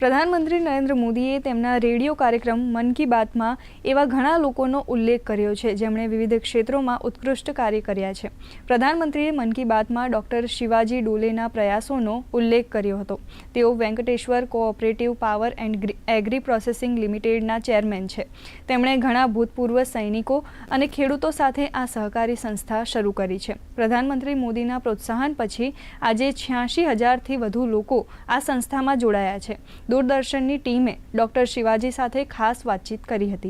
પ્રધાનમંત્રી નરેન્દ્ર મોદીએ તેમના રેડિયો કાર્યક્રમ મન કી બાતમાં એવા ઘણા લોકોનો ઉલ્લેખ કર્યો છે જેમણે વિવિધ ક્ષેત્રોમાં ઉત્કૃષ્ટ કાર્ય કર્યા છે। પ્રધાનમંત્રીએ મન કી બાતમાં ડૉક્ટર શિવાજી ડોલેના પ્રયાસોનો ઉલ્લેખ કર્યો હતો। તેઓ Venkateshwar cooperative power and agri processing લિમિટેડના ચેરમેન છે। તેમણે ઘણા ભૂતપૂર્વ સૈનિકો અને ખેડૂતો સાથે આ સહકારી સંસ્થા શરૂ કરી છે। પ્રધાનમંત્રી મોદીના પ્રોત્સાહન પછી આજે 86,000થી વધુ લોકો આ સંસ્થામાં જોડાયા છે। दूरदर्शन की टीमें डॉक्टर शिवाजी साथे खास बातचीत करी हती।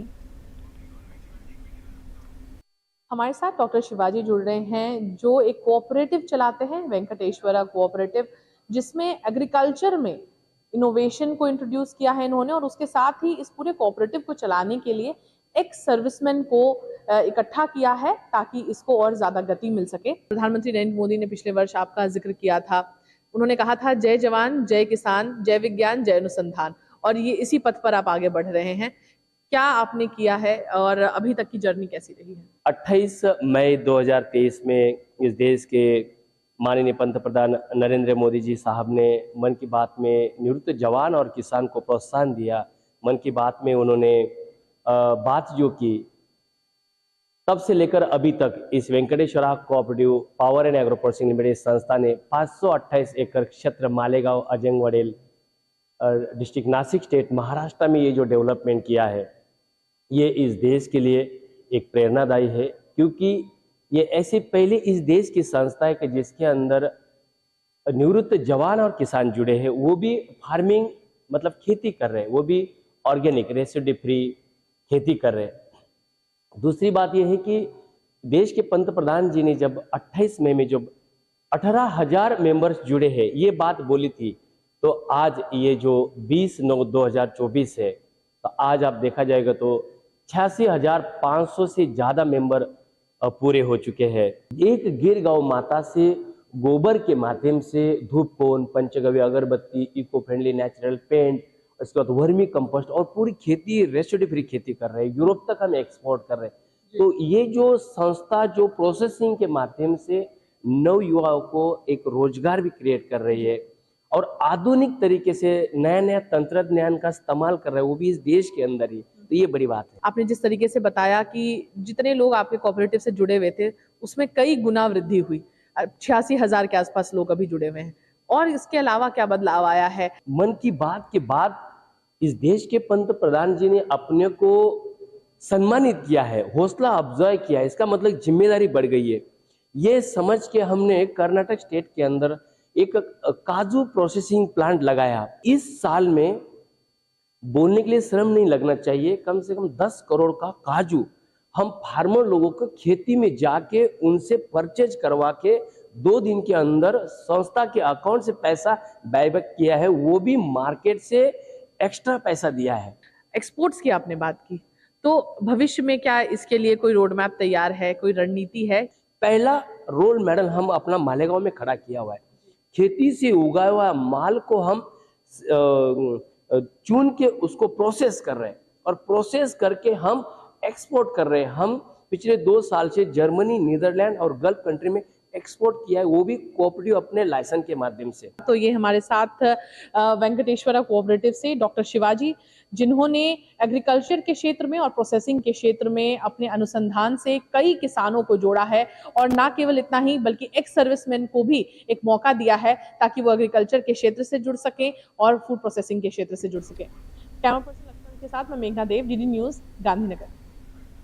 हमारे साथ डॉक्टर शिवाजी जुड़ रहे हैं जो एक कोऑपरेटिव चलाते हैं, वेंकटेश्वरा कोऑपरेटिव, जिसमें एग्रीकल्चर में इनोवेशन को इंट्रोड्यूस किया है इन्होंने और उसके साथ ही इस पूरे कोऑपरेटिव को चलाने के लिए एक्स सर्विसमैन को इकट्ठा किया है ताकि इसको और ज्यादा गति मिल सके। प्रधानमंत्री नरेंद्र मोदी ने पिछले वर्ष आपका जिक्र किया था, उन्होंने कहा था जय जवान जय किसान जय विज्ञान जय अनुसंधान, और ये इसी पथ पर आप आगे बढ़ रहे हैं। क्या आपने किया है और अभी तक की जर्नी कैसी रही है? 28 मई 2023 में इस देश के माननीय पंतप्रधान नरेंद्र मोदी जी साहब ने मन की बात में निवृत्त जवान और किसान को प्रोत्साहन दिया। मन की बात में उन्होंने बात जो की, तब से लेकर अभी तक इस Venkateshwara cooperative power and agro processing limited संस्था ने 528 एकड़ क्षेत्र मालेगांव अजंगवडेल डिस्ट्रिक्ट नासिक स्टेट महाराष्ट्र में ये जो डेवलपमेंट किया है, ये इस देश के लिए एक प्रेरणादायी है, क्योंकि ये ऐसी पहले इस देश की संस्था है कि जिसके अंदर निवृत्त जवान और किसान जुड़े हैं, वो भी फार्मिंग मतलब खेती कर रहे हैं, वो भी ऑर्गेनिक रेसिड्यू फ्री खेती कर रहे हैं। दूसरी बात यह है कि देश के पंतप्रधान जी ने जब 28 मई में जब 18,000 मेंबर्स जुड़े हैं ये बात बोली थी, तो आज ये जो 20/9/2024 है, तो आज आप देखा जाएगा तो 86,500 से ज़्यादा मेंबर पूरे हो चुके हैं। एक गिर गौ माता से गोबर के माध्यम से धूप कोन, पंचगव्य अगरबत्ती, इको फ्रेंडली नेचुरल पेंट, उसके बाद वर्मी कंपोस्ट और पूरी खेती रेसिड्यू फ्री खेती कर रहे हैं। यूरोप तक हम एक्सपोर्ट कर रहे हैं। तो ये जो संस्था जो प्रोसेसिंग के माध्यम से नव युवाओं को एक रोजगार भी क्रिएट कर रही है और आधुनिक तरीके से नया नया तंत्रज्ञान का इस्तेमाल कर रहे हैं, वो भी इस देश के अंदर ही, तो ये बड़ी बात है। आपने जिस तरीके से बताया कि जितने लोग आपके कोऑपरेटिव से जुड़े हुए थे उसमें कई गुना वृद्धि हुई, 86,000 के आसपास लोग अभी जुड़े हुए हैं, और इसके अलावा क्या बदलाव आया है? मन की बात के बाद इस देश के पंतप्रधान जी ने अपने को सम्मानित किया है, हौसला अफजाई किया है, इसका मतलब जिम्मेदारी बढ़ गई है। ये समझ के हमने कर्नाटक स्टेट के अंदर एक काजू प्रोसेसिंग प्लांट लगाया। इस साल में बोलने के लिए श्रम नहीं लगना चाहिए, कम से कम 10 करोड़ का काजू हम फार्मर लोगों को खेती में जाके उनसे परचेज करवा के 2 दिन के अंदर संस्था के अकाउंट से पैसा बायबैक किया है, वो भी मार्केट से एक्स्ट्रा पैसा दिया है। एक्सपोर्ट्स की आपने बात की, तो भविष्य में क्या इसके लिए कोई रोड मैप तैयार है, कोई रणनीति है? पहला रोल मॉडल हम अपना मालेगांव में खड़ा किया हुआ है। खेती से उगाया हुआ माल को हम चुन के उसको प्रोसेस कर रहे हैं और प्रोसेस करके हम एक्सपोर्ट कर रहे हैं। हम पिछले 2 साल से जर्मनी, नीदरलैंड और गल्फ कंट्री में एक्सपोर्ट किया है, वो भी कोऑपरेटिव अपने लाइसेंस के माध्यम से। तो ये हमारे साथ वेंकटेश्वरा कोऑपरेटिव से डॉक्टर शिवाजी, जिन्होंने एग्रीकल्चर के क्षेत्र में और प्रोसेसिंग के क्षेत्र में अपने अनुसंधान से कई किसानों को जोड़ा है, और ना केवल इतना ही बल्कि एक्स सर्विसमैन को भी एक मौका दिया है ताकि वो एग्रीकल्चर के क्षेत्र से जुड़ सके और फूड प्रोसेसिंग के क्षेत्र से जुड़ सके। कैमरा पर्सन लक्ष्मण के साथ मैं मेघना देव, डीडी न्यूज़, गांधीनगर।